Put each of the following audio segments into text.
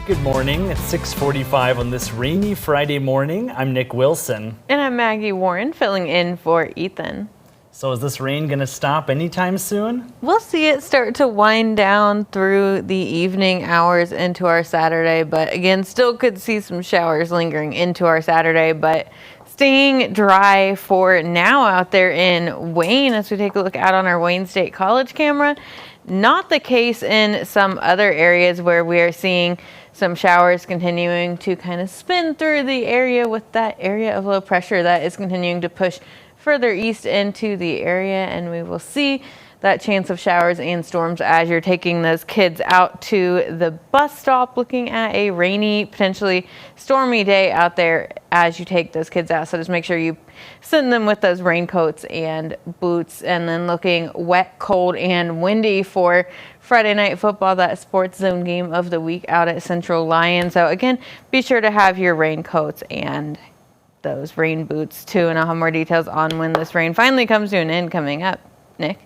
Good morning. It's 6:45 on this rainy Friday morning. I'm Nick Wilson. And I'm Maggie Warren, filling in for Ethan. So is this rain going to stop anytime soon? We'll see it start to wind down through the evening hours into our Saturday, but again, still could see some showers lingering into our Saturday, but staying dry for now out there in Wayne as we take a look out on our Wayne State College camera. Not the case in some other areas where we are seeing some showers continuing to kind of spin through the area with that area of low pressure that is continuing to push further east into the area, and we will see that chance of showers and storms as you're taking those kids out to the bus stop, looking at a rainy, potentially stormy day out there as you take those kids out. So just make sure you send them with those raincoats and boots, and then looking wet, cold, and windy for Friday night football, that sports zone game of the week out at Central Lyon. So again, be sure to have your raincoats and those rain boots too, and I'll have more details on when this rain finally comes to an end coming up. Nick?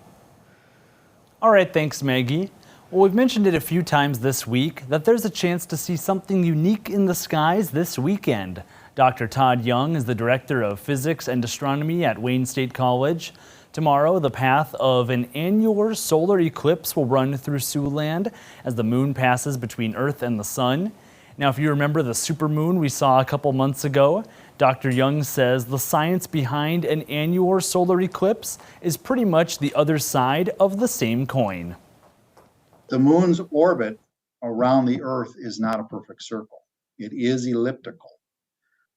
All right, thanks, Maggie. Well, we've mentioned it a few times this week that there's a chance to see something unique in the skies this weekend. Dr. Todd Young is the Director of Physics and Astronomy at Wayne State College. Tomorrow, the path of an annular solar eclipse will run through Siouxland as the moon passes between Earth and the sun. Now, if you remember the supermoon we saw a couple months ago, Dr. Young says the science behind an annular solar eclipse is pretty much the other side of the same coin. The moon's orbit around the Earth is not a perfect circle. It is elliptical,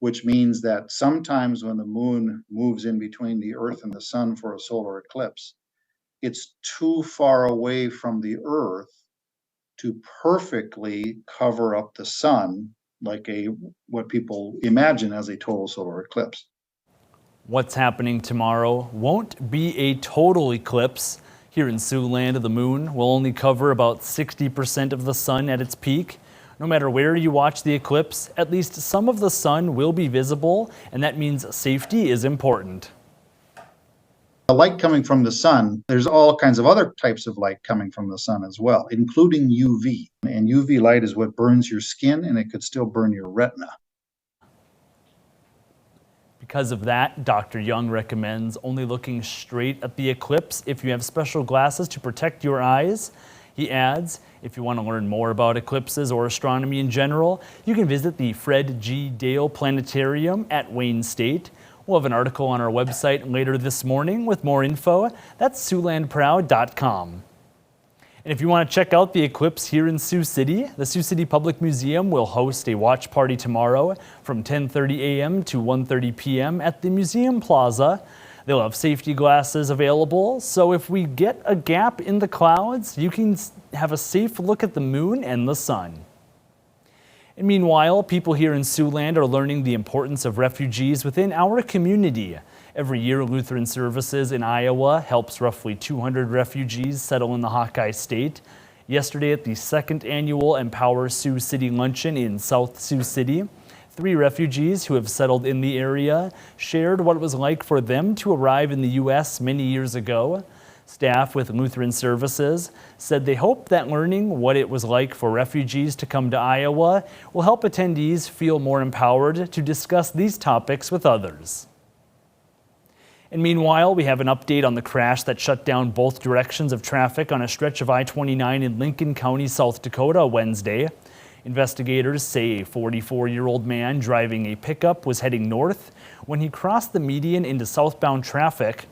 which means that sometimes when the moon moves in between the Earth and the sun for a solar eclipse, it's too far away from the Earth to perfectly cover up the sun like what people imagine as a total solar eclipse. What's happening tomorrow won't be a total eclipse. Here in Siouxland, the moon will only cover about 60% of the sun at its peak. No matter where you watch the eclipse, at least some of the sun will be visible, and that means safety is important. The light coming from the sun, there's all kinds of other types of light coming from the sun as well, including UV. And UV light is what burns your skin, and it could still burn your retina. Because of that, Dr. Young recommends only looking straight at the eclipse if you have special glasses to protect your eyes. He adds, if you want to learn more about eclipses or astronomy in general, you can visit the Fred G. Dale Planetarium at Wayne State. We'll have an article on our website later this morning with more info. That's SiouxlandProud.com. And if you want to check out the eclipse here in Sioux City, the Sioux City Public Museum will host a watch party tomorrow from 10:30 a.m. to 1:30 p.m. at the Museum Plaza. They'll have safety glasses available, so if we get a gap in the clouds, you can have a safe look at the moon and the sun. And meanwhile, people here in Siouxland are learning the importance of refugees within our community. Every year, Lutheran Services in Iowa helps roughly 200 refugees settle in the Hawkeye State. Yesterday at the second annual Empower Sioux City Luncheon in South Sioux City, 3 refugees who have settled in the area shared what it was like for them to arrive in the U.S. many years ago. Staff with Lutheran Services said they hope that learning what it was like for refugees to come to Iowa will help attendees feel more empowered to discuss these topics with others. And meanwhile, we have an update on the crash that shut down both directions of traffic on a stretch of I-29 in Lincoln County, South Dakota Wednesday. Investigators say a 44-year-old man driving a pickup was heading north when he crossed the median into southbound traffic.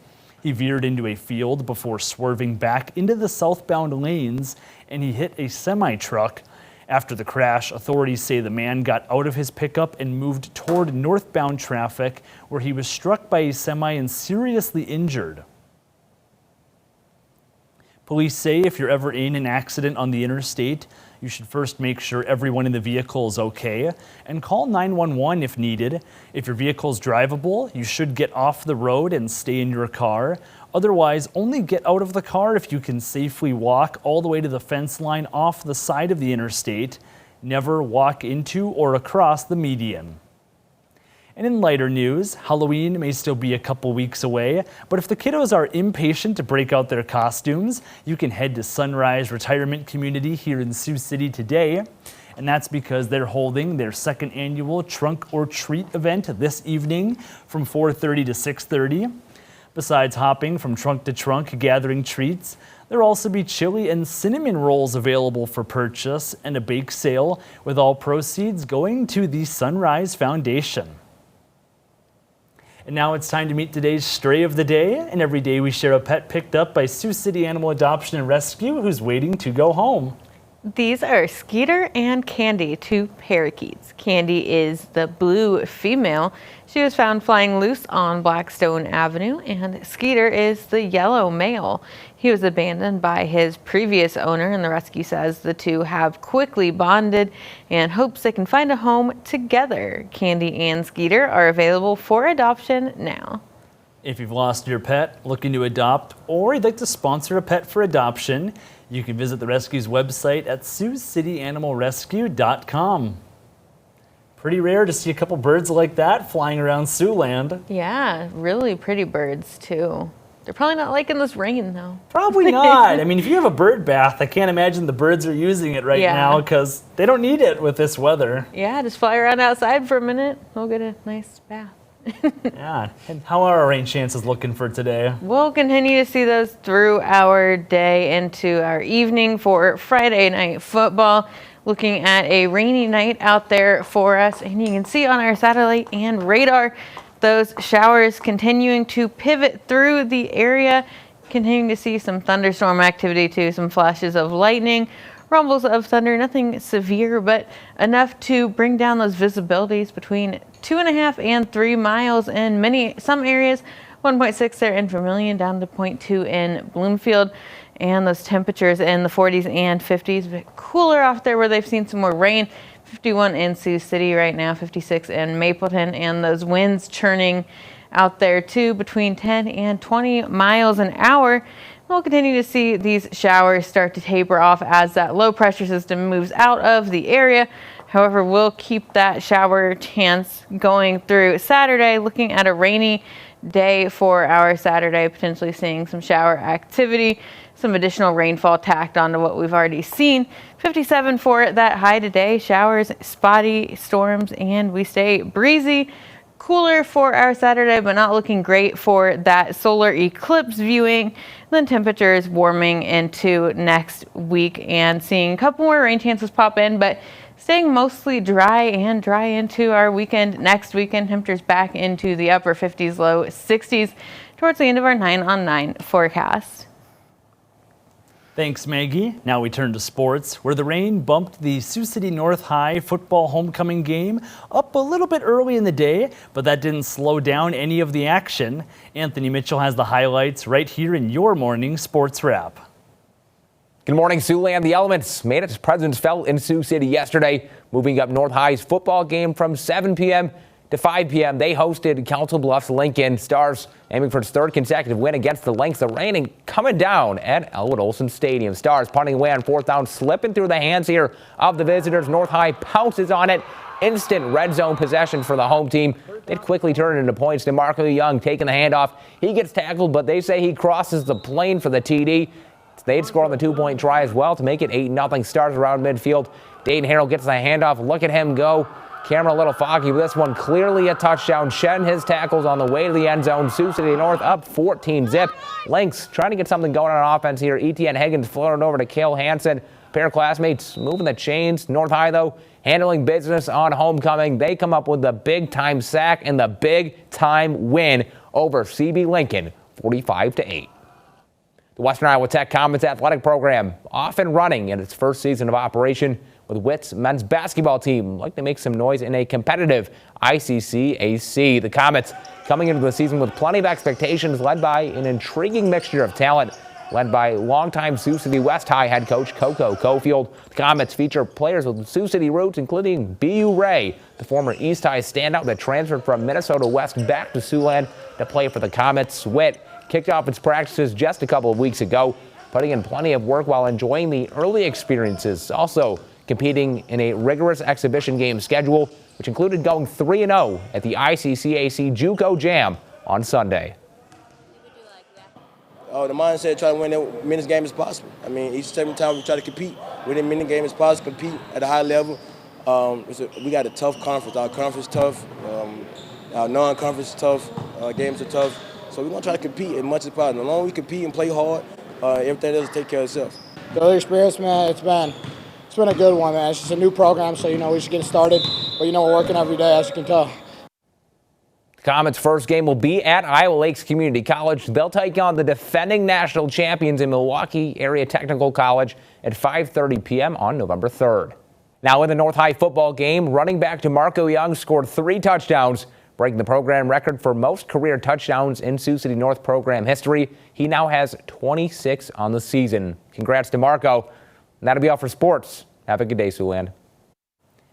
He veered into a field before swerving back into the southbound lanes, and he hit a semi-truck. After the crash, authorities say the man got out of his pickup and moved toward northbound traffic, where he was struck by a semi and seriously injured. Police say if you're ever in an accident on the interstate, you should first make sure everyone in the vehicle is okay and call 911 if needed. If your vehicle is drivable, you should get off the road and stay in your car. Otherwise, only get out of the car if you can safely walk all the way to the fence line off the side of the interstate. Never walk into or across the median. And in lighter news, Halloween may still be a couple weeks away, but if the kiddos are impatient to break out their costumes, you can head to Sunrise Retirement Community here in Sioux City today. And that's because they're holding their second annual Trunk or Treat event this evening from 4:30 to 6:30. Besides hopping from trunk to trunk gathering treats, there'll also be chili and cinnamon rolls available for purchase and a bake sale, with all proceeds going to the Sunrise Foundation. And now it's time to meet today's stray of the day. And every day we share a pet picked up by Sioux City Animal Adoption and Rescue who's waiting to go home. These are Skeeter and Candy, two parakeets. Candy is the blue female. She was found flying loose on Blackstone Avenue, and Skeeter is the yellow male. He was abandoned by his previous owner, and the rescue says the two have quickly bonded and hopes they can find a home together. Candy and Skeeter are available for adoption now. If you've lost your pet, looking to adopt, or you'd like to sponsor a pet for adoption, you can visit the rescue's website at SiouxCityAnimalRescue.com. Pretty rare to see a couple birds like that flying around Siouxland. Yeah, really pretty birds too. They're probably not liking this rain though. Probably not. I mean, if you have a bird bath, I can't imagine the birds are using it right now because they don't need it with this weather. Yeah, just fly around outside for a minute. We'll get a nice bath. Yeah. And how are our rain chances looking for today? We'll continue to see those through our day into our evening for Friday night football. Looking at a rainy night out there for us, and you can see on our satellite and radar those showers continuing to pivot through the area. Continuing to see some thunderstorm activity too, some flashes of lightning, rumbles of thunder, nothing severe, but enough to bring down those visibilities between 2.5 and 3 miles in some areas, 1.6 there in Vermilion, down to 0.2 in Bloomfield. And those temperatures in the 40s and 50s, a bit cooler off there where they've seen some more rain. 51 in Sioux City right now, 56 in Mapleton, and those winds churning out there too, between 10 and 20 miles an hour. We'll continue to see these showers start to taper off as that low pressure system moves out of the area. However, we'll keep that shower chance going through Saturday, looking at a rainy day for our Saturday, potentially seeing some shower activity, some additional rainfall tacked onto what we've already seen. 57 for that high today, showers, spotty storms, and we stay breezy. Cooler for our Saturday, but not looking great for that solar eclipse viewing. Then temperatures warming into next week and seeing a couple more rain chances pop in, but staying mostly dry into our weekend. Next weekend, temperatures back into the upper 50s, low 60s towards the end of our 9 on 9 forecast. Thanks, Maggie. Now we turn to sports, where the rain bumped the Sioux City North High football homecoming game up a little bit early in the day, but that didn't slow down any of the action. Anthony Mitchell has the highlights right here in your morning sports wrap. Good morning, Siouxland. The Elements made it to President's Felt in Sioux City yesterday, moving up North High's football game from 7 p.m. to 5 p.m. They hosted Council Bluffs Lincoln. Stars aiming for its third consecutive win against the Lynx. The rain coming down at Elwood Olson Stadium. Stars punting away on fourth down, slipping through the hands here of the visitors. North High pounces on it. Instant red zone possession for the home team. They'd quickly turn it into points. DeMarco Young taking the handoff. He gets tackled, but they say he crosses the plane for the TD. They'd score on the 2-point try as well to make it 8-0. Stars around midfield. Dayton Harrell gets the handoff. Look at him go. Camera a little foggy, but this one clearly a touchdown. Shedding his tackles on the way to the end zone. Sioux City North up 14-zip. Lynx trying to get something going on offense here. Etienne Higgins floated over to Cale Hansen. Pair of classmates moving the chains. North High, though, handling business on homecoming. They come up with the big-time sack and the big-time win over CB Lincoln, 45-8. The Western Iowa Tech Comets athletic program off and running in its first season of operation, with Witt's men's basketball team like to make some noise in a competitive ICCAC. The Comets coming into the season with plenty of expectations, led by an intriguing mixture of talent, led by longtime Sioux City West High head coach Coco Cofield. The Comets feature players with Sioux City roots, including B.U. Ray, the former East High standout that transferred from Minnesota West back to Siouxland to play for the Comets. Witt kicked off its practices just a couple of weeks ago, putting in plenty of work while enjoying the early experiences. Also competing in a rigorous exhibition game schedule, which included going 3-0 at the ICCAC JUCO Jam on Sunday. The mindset, try to win as many games as possible. I mean, each time we try to compete, winning many games is possible, compete at a high level. We got a tough conference. Our conference is tough. Our non-conference is tough. Games are tough. So we're going to try to compete as much as possible. As long as we compete and play hard, everything else will take care of itself. The early experience, man, it's been a good one, man. It's just a new program, so, we just get started. But, we're working every day, as you can tell. The Comets' first game will be at Iowa Lakes Community College. They'll take on the defending national champions in Milwaukee Area Technical College at 5:30 p.m. on November 3rd. Now in the North High football game, running back DeMarco Young scored 3 touchdowns, breaking the program record for most career touchdowns in Sioux City North program history. He now has 26 on the season. Congrats, DeMarco. And that'll be all for sports. Have a good day, Siouxland.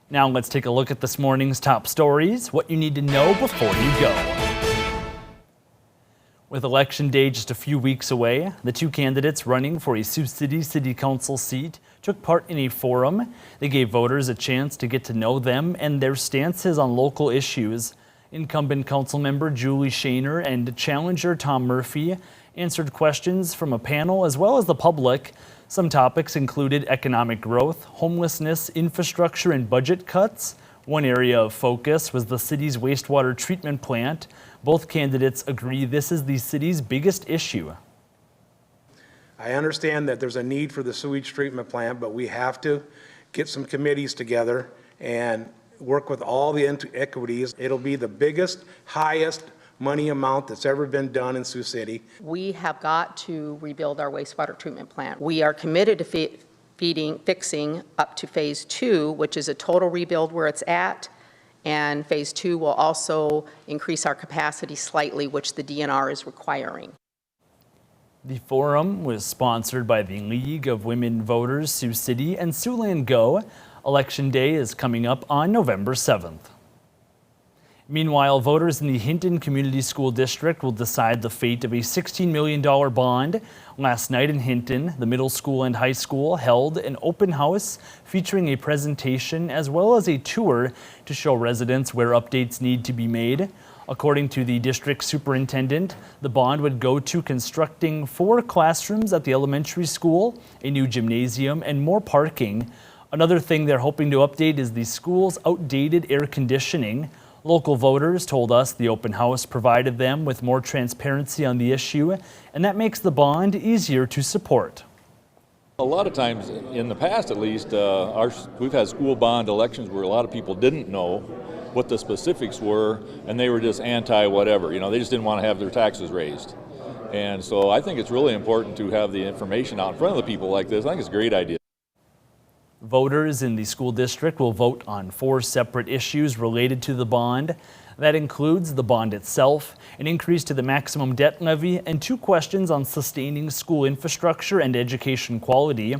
Now let's take a look at this morning's top stories, what you need to know before you go. With Election Day just a few weeks away, the 2 candidates running for a Sioux City City Council seat took part in a forum. They gave voters a chance to get to know them and their stances on local issues. Incumbent council member Julie Shaner and challenger Tom Murphy answered questions from a panel as well as the public. Some topics included economic growth, homelessness, infrastructure, and budget cuts. One area of focus was the city's wastewater treatment plant. Both candidates agree this is the city's biggest issue. I understand that there's a need for the sewage treatment plant, but we have to get some committees together and work with all the equities. It'll be the biggest, highest money amount that's ever been done in Sioux City. We have got to rebuild our wastewater treatment plant. We are committed to fixing up to phase 2, which is a total rebuild where it's at. And phase 2 will also increase our capacity slightly, which the DNR is requiring. The forum was sponsored by the League of Women Voters Sioux City and Siouxland Go. Election Day is coming up on November 7th. Meanwhile, voters in the Hinton Community School District will decide the fate of a $16 million bond. Last night in Hinton, the middle school and high school held an open house featuring a presentation as well as a tour to show residents where updates need to be made. According to the district superintendent, the bond would go to constructing 4 classrooms at the elementary school, a new gymnasium, and more parking. Another thing they're hoping to update is the school's outdated air conditioning. Local voters told us the open house provided them with more transparency on the issue, and that makes the bond easier to support. A lot of times, in the past at least, we've had school bond elections where a lot of people didn't know what the specifics were, and they were just anti-whatever. They just didn't want to have their taxes raised. And so I think it's really important to have the information out in front of the people like this. I think it's a great idea. Voters in the school district will vote on 4 separate issues related to the bond. That includes the bond itself, an increase to the maximum debt levy, and 2 questions on sustaining school infrastructure and education quality.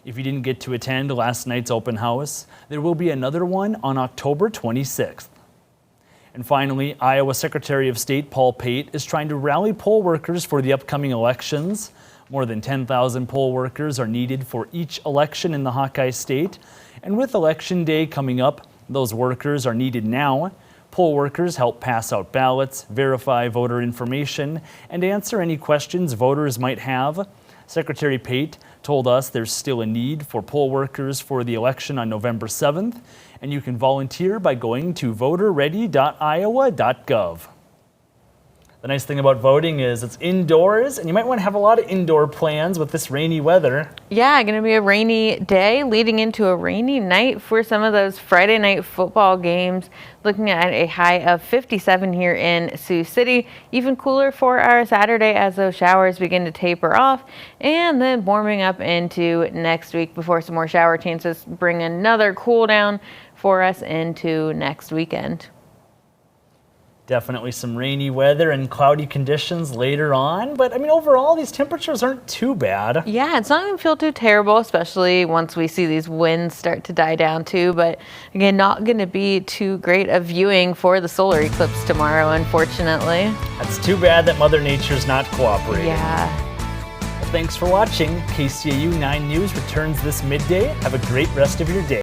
If you didn't get to attend last night's open house, there will be another one on October 26th. And finally, Iowa Secretary of State Paul Pate is trying to rally poll workers for the upcoming elections. More than 10,000 poll workers are needed for each election in the Hawkeye State. And with Election Day coming up, those workers are needed now. Poll workers help pass out ballots, verify voter information, and answer any questions voters might have. Secretary Pate told us there's still a need for poll workers for the election on November 7th, and you can volunteer by going to voterready.iowa.gov. The nice thing about voting is it's indoors, and you might want to have a lot of indoor plans with this rainy weather. Yeah, going to be a rainy day leading into a rainy night for some of those Friday night football games. Looking at a high of 57 here in Sioux City. Even cooler for our Saturday as those showers begin to taper off, and then warming up into next week before some more shower chances bring another cool down for us into next weekend. Definitely some rainy weather and cloudy conditions later on, but overall these temperatures aren't too bad. Yeah, it's not going to feel too terrible, especially once we see these winds start to die down too, but again, not going to be too great a viewing for the solar eclipse tomorrow, unfortunately. That's too bad that Mother Nature's not cooperating. Yeah. Well, thanks for watching. KCAU 9 News returns this midday. Have a great rest of your day.